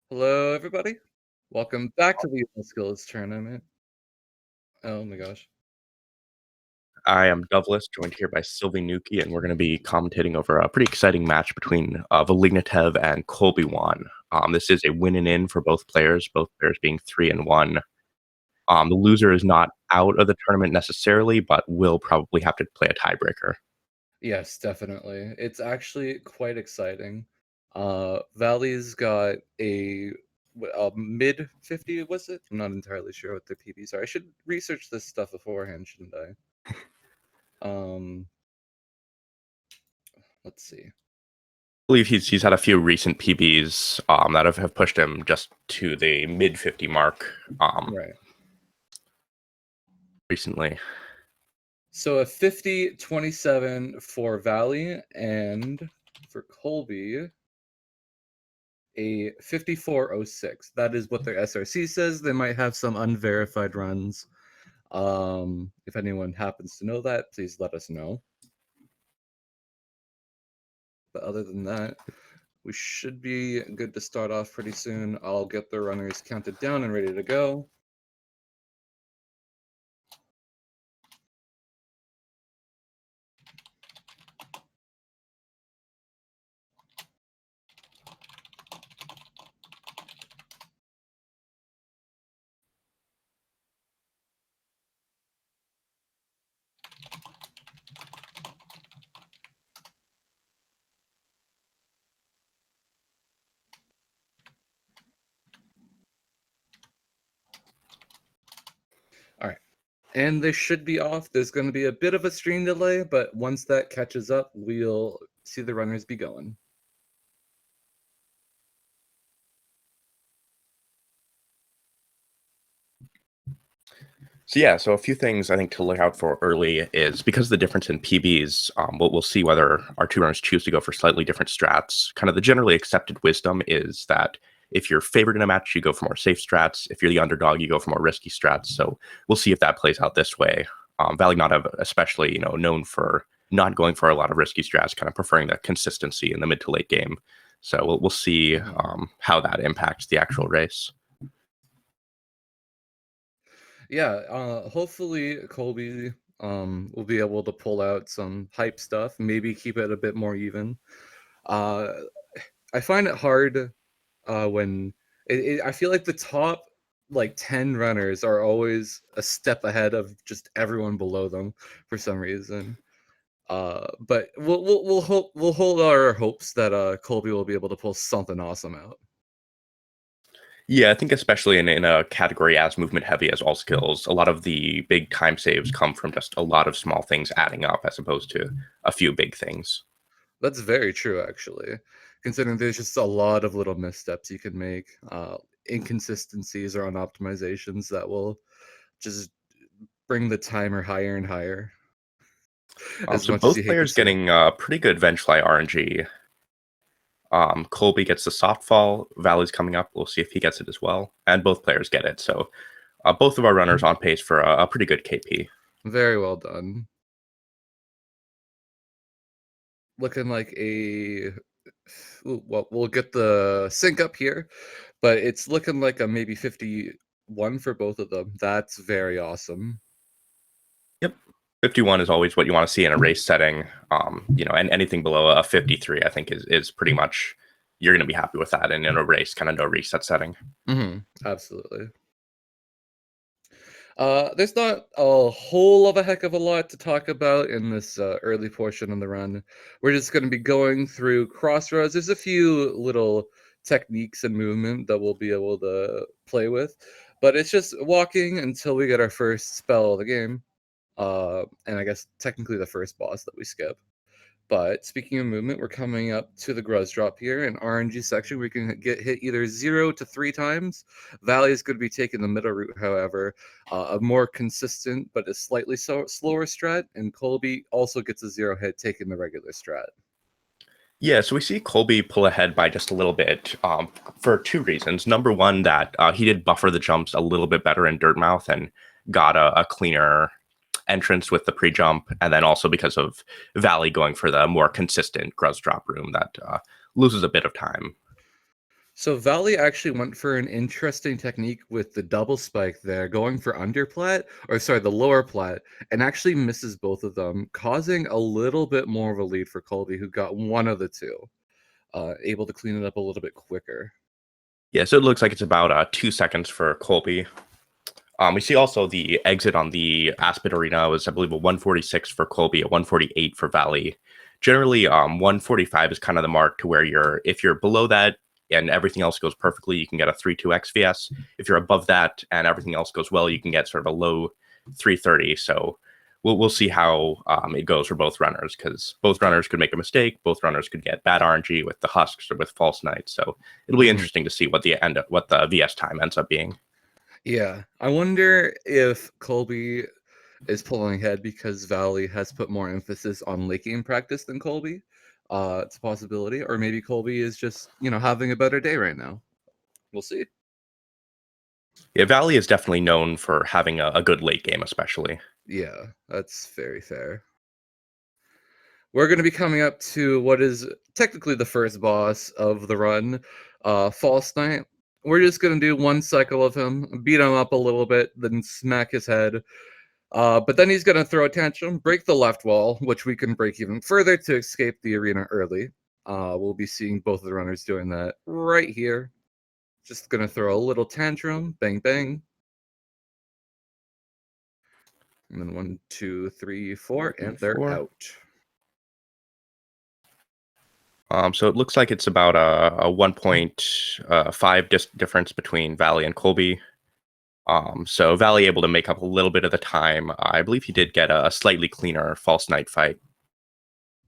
Hello, everybody. Welcome back to the Skills Tournament. Oh my gosh. I am Douglas, joined here by Sylvie Nuki, and we're going to be commentating over a pretty exciting match between valignatev and ColbyWan. This is a win and in for both players being 3-1. The loser is not out of the tournament necessarily, but will probably have to play a tiebreaker. Yes, definitely. It's actually quite exciting. Valley's got a mid 50, was it? I'm not entirely sure what their PBs are. I should research this stuff beforehand, shouldn't I? Um, let's see. I believe he's had a few recent PBs that have pushed him just to the mid 50 mark Right. recently. So a 50-27 for Valley, and for Colby, a 5406. That is what their SRC says. They might have some unverified runs. If anyone happens to know that, please let us know. But other than that, we should be good to start off pretty soon. I'll get the runners counted down and ready to go. All right. And they should be off. There's going to be a bit of a stream delay, but once that catches up, we'll see the runners be going. So a few things I think to look out for early is because of the difference in PBs, we'll see whether our two runners choose to go for slightly different strats. Kind of the generally accepted wisdom is that if you're favored in a match, you go for more safe strats. If you're the underdog, you go for more risky strats. So we'll see if that plays out this way. Valignatev especially, known for not going for a lot of risky strats, kind of preferring the consistency in the mid to late game. So we'll see how that impacts the actual race. Yeah, hopefully Colby will be able to pull out some hype stuff, maybe keep it a bit more even. I find it hard when I feel like the top like 10 runners are always a step ahead of just everyone below them for some reason. But we'll hold our hopes that Colby will be able to pull something awesome out. Yeah, I think especially in a category as movement heavy as all skills, a lot of the big time saves come from just a lot of small things adding up as opposed to a few big things. That's very true, actually, considering there's just a lot of little missteps you can make, inconsistencies or unoptimizations that will just bring the timer higher and higher as So much as you both hate to players see it. getting pretty good Vengefly RNG. Colby gets the soft fall. Valley's coming up. We'll see if he gets it as well. And both players get it. So both of our runners on pace for a pretty good KP. Very well done. Looking like a... Ooh, well, we'll get the sync up here, but it's looking like a maybe 51 for both of them. That's very awesome. Yep. 51 is always what you want to see in a race setting. And anything below a 53, I think, is pretty much you're going to be happy with that. And in a race, kind of no reset setting. Absolutely. There's not a whole of a heck of a lot to talk about in this early portion of the run. We're just going to be going through crossroads. There's a few little techniques and movement that we'll be able to play with, but it's just walking until we get our first spell of the game. And I guess technically the first boss that we skip. But speaking of movement, we're coming up to the Gruz drop here in RNG section. We can get hit either 0 to 3 times. Valley is going to be taking the middle route, however, a more consistent but a slightly slower strat. And Colby also gets a 0 hit taking the regular strat. Yeah, so we see Colby pull ahead by just a little bit for two reasons. Number one, that he did buffer the jumps a little bit better in Dirtmouth and got a cleaner entrance with the pre-jump, and then also because of Valley going for the more consistent Gruz drop room that loses a bit of time. So Valley actually went for an interesting technique with the double spike there, going for underplat, or sorry, the lower plat, and actually misses both of them, causing a little bit more of a lead for Colby, who got one of the two, able to clean it up a little bit quicker. Yeah, so it looks like it's about 2 seconds for Colby. We see also the exit on the Aspen Arena was, I believe, a 146 for Colby, a 148 for Valley. Generally, 145 is kind of the mark to where if you're below that and everything else goes perfectly, you can get a 3.2x VS. If you're above that and everything else goes well, you can get sort of a low 330. So we'll see how it goes for both runners, because both runners could make a mistake. Both runners could get bad RNG with the Husks or with False Knights. So it'll be interesting to see what the VS time ends up being. Yeah, I wonder if Colby is pulling ahead because Valley has put more emphasis on late game practice than Colby. It's a possibility, or maybe Colby is just having a better day right now. We'll see. Yeah, Valley is definitely known for having a good late game, especially. Yeah, that's very fair. We're going to be coming up to what is technically the first boss of the run, False Knight. We're just going to do one cycle of him, beat him up a little bit, then smack his head. But then he's going to throw a tantrum, break the left wall, which we can break even further to escape the arena early. We'll be seeing both of the runners doing that right here. Just going to throw a little tantrum, bang, bang. And then 1, 2, 3, 4, and they're out. So it looks like it's about a 1.5 difference between Valley and Colby. So Valley able to make up a little bit of the time. I believe he did get a slightly cleaner False Knight fight.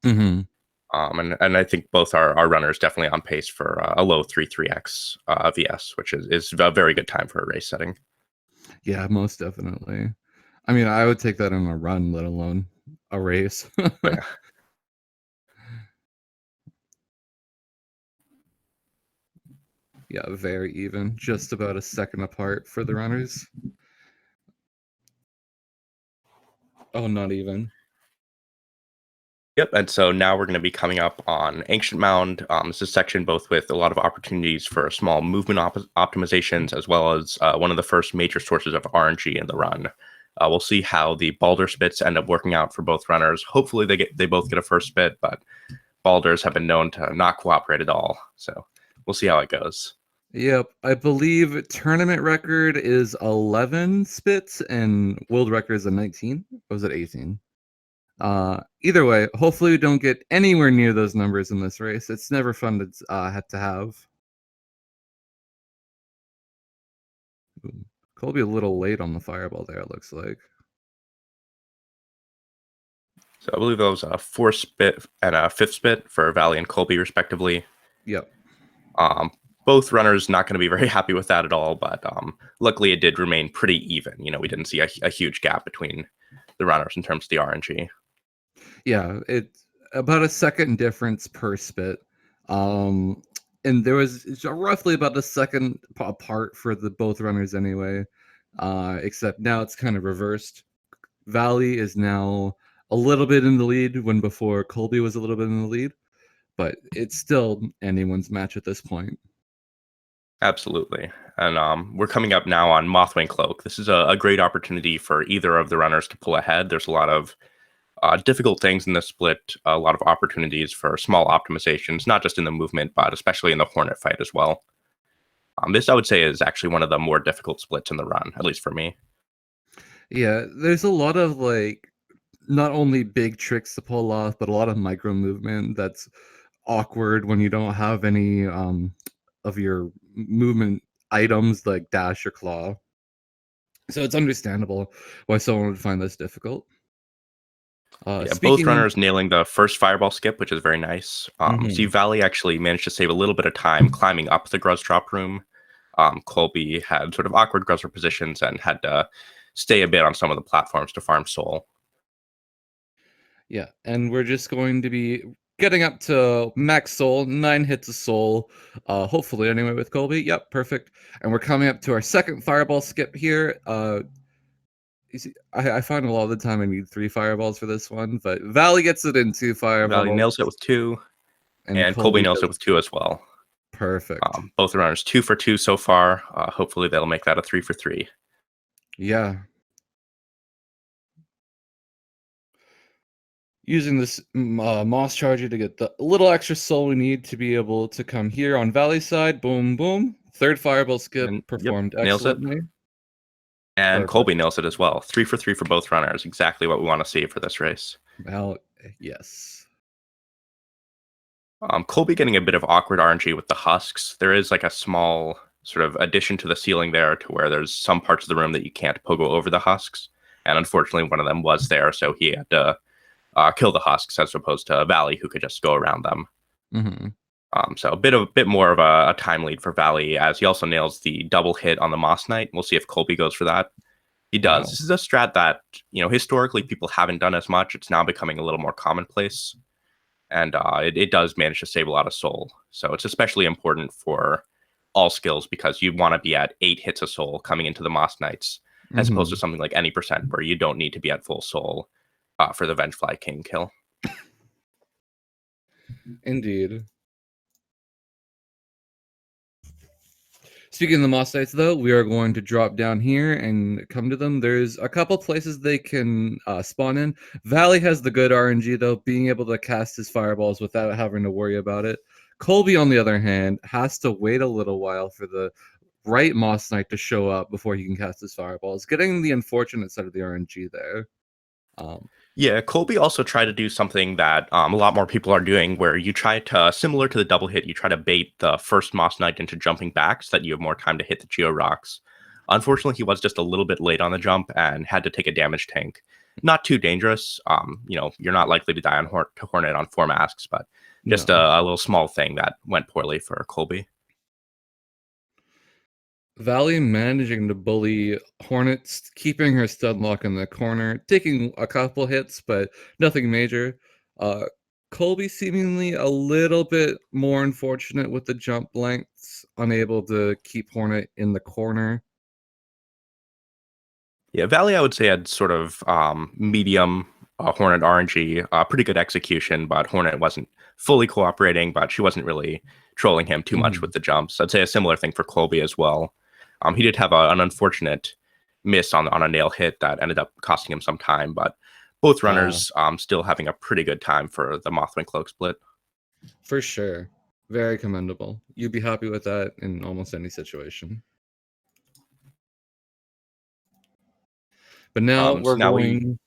Mm-hmm. And I think both our runners definitely on pace for a low 3.3x VS, which is a very good time for a race setting. Yeah, most definitely. I mean, I would take that in a run, let alone a race. Yeah. Yeah, very even. Just about a second apart for the runners. Oh, not even. Yep, and so now we're going to be coming up on Ancient Mound. This is a section both with a lot of opportunities for small movement optimizations, as well as one of the first major sources of RNG in the run. We'll see how the Balder spits end up working out for both runners. Hopefully they both get a first spit, but Balders have been known to not cooperate at all. So we'll see how it goes. Yep, I believe tournament record is 11 spits and world record is a 19. Or was it 18? Either way, hopefully we don't get anywhere near those numbers in this race. It's never fun to have. Colby a little late on the fireball there, it looks like. So I believe that was a 4th spit and a 5th spit for Valley and Colby, respectively. Yep. Both runners not going to be very happy with that at all, but luckily it did remain pretty even. We didn't see a huge gap between the runners in terms of the RNG. Yeah, it's about a second difference per spit. And there was roughly about a second apart for the both runners anyway. Except now it's kind of reversed. Valley is now a little bit in the lead when before Colby was a little bit in the lead, but it's still anyone's match at this point. Absolutely. And we're coming up now on Mothwing Cloak. This is a great opportunity for either of the runners to pull ahead. There's a lot of difficult things in this split, a lot of opportunities for small optimizations, not just in the movement, but especially in the Hornet fight as well. This, I would say, is actually one of the more difficult splits in the run, at least for me. Yeah, there's a lot of not only big tricks to pull off, but a lot of micro movement that's awkward when you don't have any of your movement items like dash or claw. So it's understandable why someone would find this difficult. Yeah, both Speaking, runners nailing the first fireball skip, which is very nice. See, Mhm. Valley actually managed to save a little bit of time climbing up the Gruz drop room. Colby had sort of awkward Gruzzer positions and had to stay a bit on some of the platforms to farm soul. Yeah, and we're just going to be getting up to max soul, 9 hits of soul, hopefully anyway with Colby. Yep, perfect. And we're coming up to our second fireball skip here. You see, I find a lot of the time I need 3 fireballs for this one, but Valley gets it in 2 Valley fireballs, nails it with 2, and and Colby Colby nails does it with 2 as well. Perfect. Both runners 2 for 2 so far. Hopefully they'll make that a 3 for 3. Yeah. Using this moss charger to get the little extra soul we need to be able to come here on Valley side. Boom, boom. Third fireball skip And yep, performed nails it. excellently. And Perfect. Colby nails it as well. 3 for 3 for both runners. Exactly what we want to see for this race. Well, yes. Colby getting a bit of awkward RNG with the husks. There is like a small sort of addition to the ceiling there to where there's some parts of the room that you can't pogo over the husks. And unfortunately, one of them was there, so he had to kill the husks as opposed to Valley, who could just go around them. Mm-hmm. So a bit more of a time lead for Valley, as he also nails the double hit on the Moss Knight. We'll see if Colby goes for that. He does. Wow. This is a strat that, historically people haven't done as much. It's now becoming a little more commonplace. And it does manage to save a lot of soul. So it's especially important for all skills because you want to be at 8 hits of soul coming into the Moss Knights, as opposed to something like any percent where you don't need to be at full soul for the Vengefly King kill. Indeed. Speaking of the Moss Knights, though, we are going to drop down here and come to them. There's a couple places they can spawn in. Valley has the good RNG, though, being able to cast his fireballs without having to worry about it. Colby, on the other hand, has to wait a little while for the right Moss Knight to show up before he can cast his fireballs, getting the unfortunate side of the RNG there. Yeah, Colby also tried to do something that a lot more people are doing, where you try to, similar to the double hit, you try to bait the first Moss Knight into jumping back so that you have more time to hit the Geo Rocks. Unfortunately, he was just a little bit late on the jump and had to take a damage tank. Not too dangerous. You're not likely to die on Hornet on 4 masks, but just a little small thing that went poorly for Colby. Valley managing to bully Hornets, keeping her stun lock in the corner, taking a couple hits, but nothing major. Colby seemingly a little bit more unfortunate with the jump lengths, unable to keep Hornet in the corner. Yeah, Valley, I would say, had sort of medium Hornet RNG, pretty good execution, but Hornet wasn't fully cooperating, but she wasn't really trolling him too much with the jumps. I'd say a similar thing for Colby as well. He did have an unfortunate miss on a nail hit that ended up costing him some time, but both runners still having a pretty good time for the Mothwing Cloak split. For sure. Very commendable. You'd be happy with that in almost any situation. But now we're going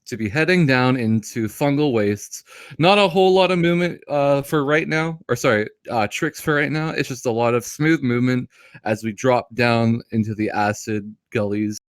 to be heading down into Fungal Wastes. Not a whole lot of movement for right now, or sorry, tricks for right now. It's just a lot of smooth movement as we drop down into the acid gullies.